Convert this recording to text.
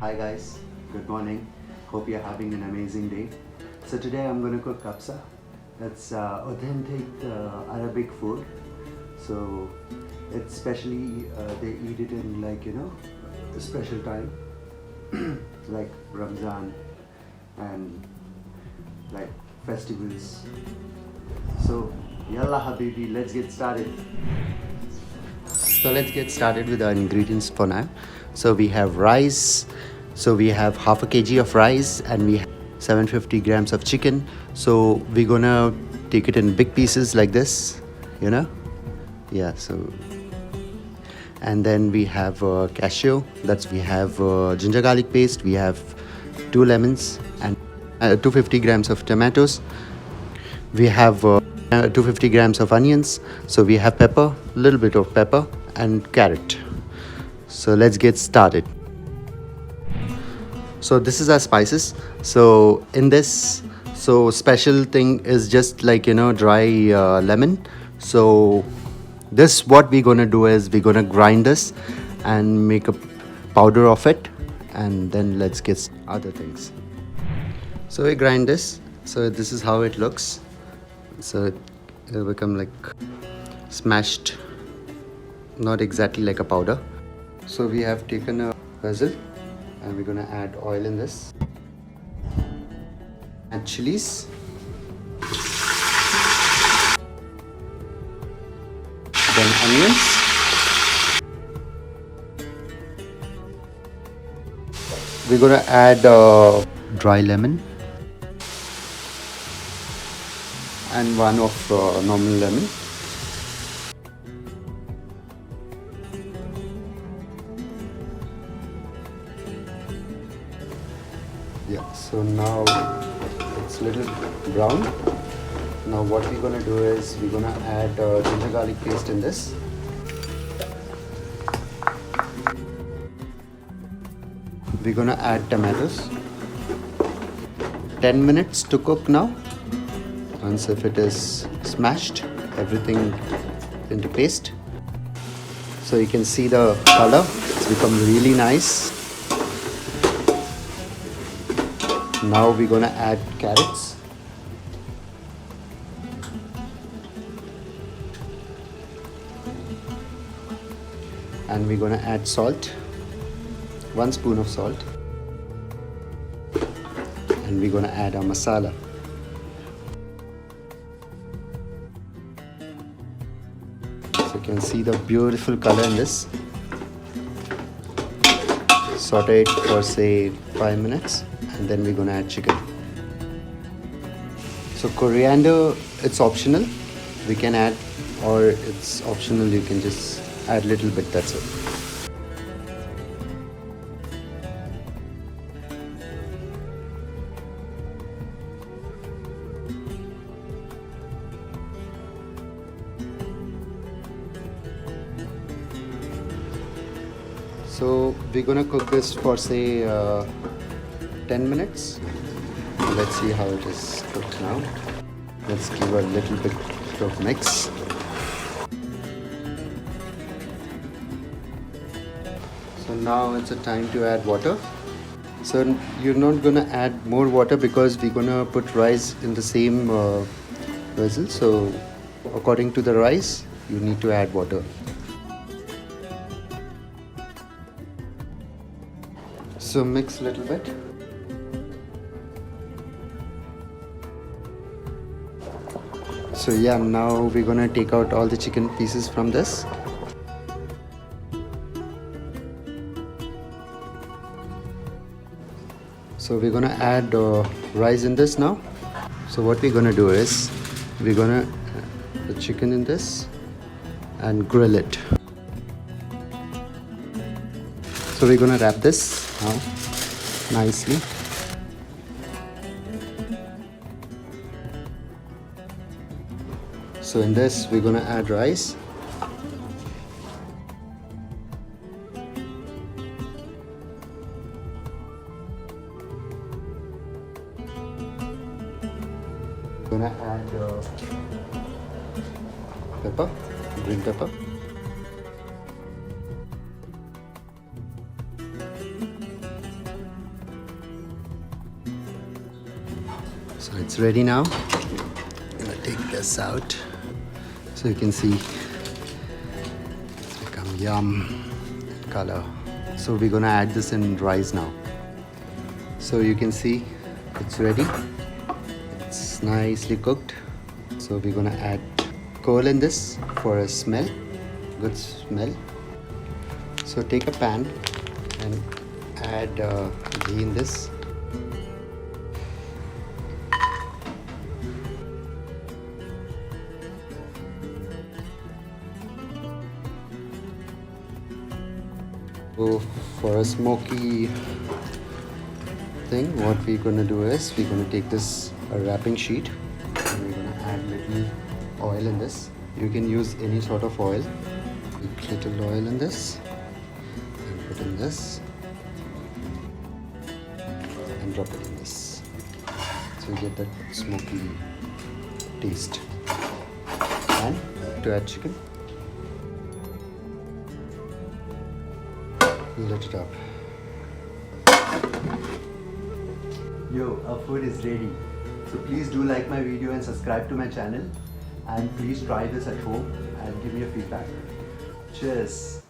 Hi guys, good morning. Hope you're having an amazing day. So today I'm going to cook kabsa. That's authentic Arabic food. So it's specially they eat it in a special time like Ramzan and like festivals. So yalla habibi, let's get started. So let's get started with our ingredients for now. So we have rice. So we have half a kg of rice and we have 750 grams of chicken. So we're gonna take it in big pieces like this, Yeah, so and then we have cashew. We have ginger garlic paste. We have 2 lemons and 250 grams of tomatoes. We have 250 grams of onions. So we have pepper, a little bit of pepper and carrot. So let's get started. So this is our spices. So in this, so special thing is just dry lemon. So this what we're gonna do is we're gonna grind this and make a powder of it, and then let's get other things. So we grind this. So this is how it looks. So it'll become like smashed, not exactly like a powder. So we have taken a vessel and we're gonna add oil in this, add chilies, then onions, we're gonna add dry lemon and one of normal lemon. Yeah, so now it's a little brown. Now what we're gonna do is we're gonna add ginger garlic paste in this. We're gonna add tomatoes. 10 minutes to cook now. Once if it is smashed, everything into paste. So you can see the color, it's become really nice. Now we're gonna add carrots. And we're gonna add salt, 1 spoon of salt. And we're gonna add our masala. So you can see the beautiful color in this. Saute it for say 5 minutes. And then we're gonna add chicken. So coriander, it's optional. We can add, or it's optional, you can just add a little bit, that's it. So we're gonna cook this for say 10 minutes. Let's see how it is cooked now. Let's give a little bit of mix. So now it's a time to add water. So you're not gonna add more water because we're gonna put rice in the same vessel. So according to the rice, you need to add water. So mix a little bit. So yeah, now we're gonna take out all the chicken pieces from this. So we're gonna add rice in this now. So what we're gonna do is we're gonna put the chicken in this and grill it. So we're gonna wrap this now nicely. So in this we're gonna add rice. Gonna add pepper, green pepper. So it's ready now. I'm gonna take this out. So you can see it's become yum color. So we're gonna add this in rice now. So you can see it's ready. It's nicely cooked. So we're gonna add coal in this for a smell, good smell. So take a pan and add ghee in this. So for a smoky thing, what we're gonna do is we're gonna take this wrapping sheet and we're gonna add little oil in this. You can use any sort of oil. Put little oil in this and put in this and drop it in this. So you get that smoky taste. And to add chicken, let it up. Yo, our food is ready. So please do like my video and subscribe to my channel. And please try this at home and give me a feedback. Cheers.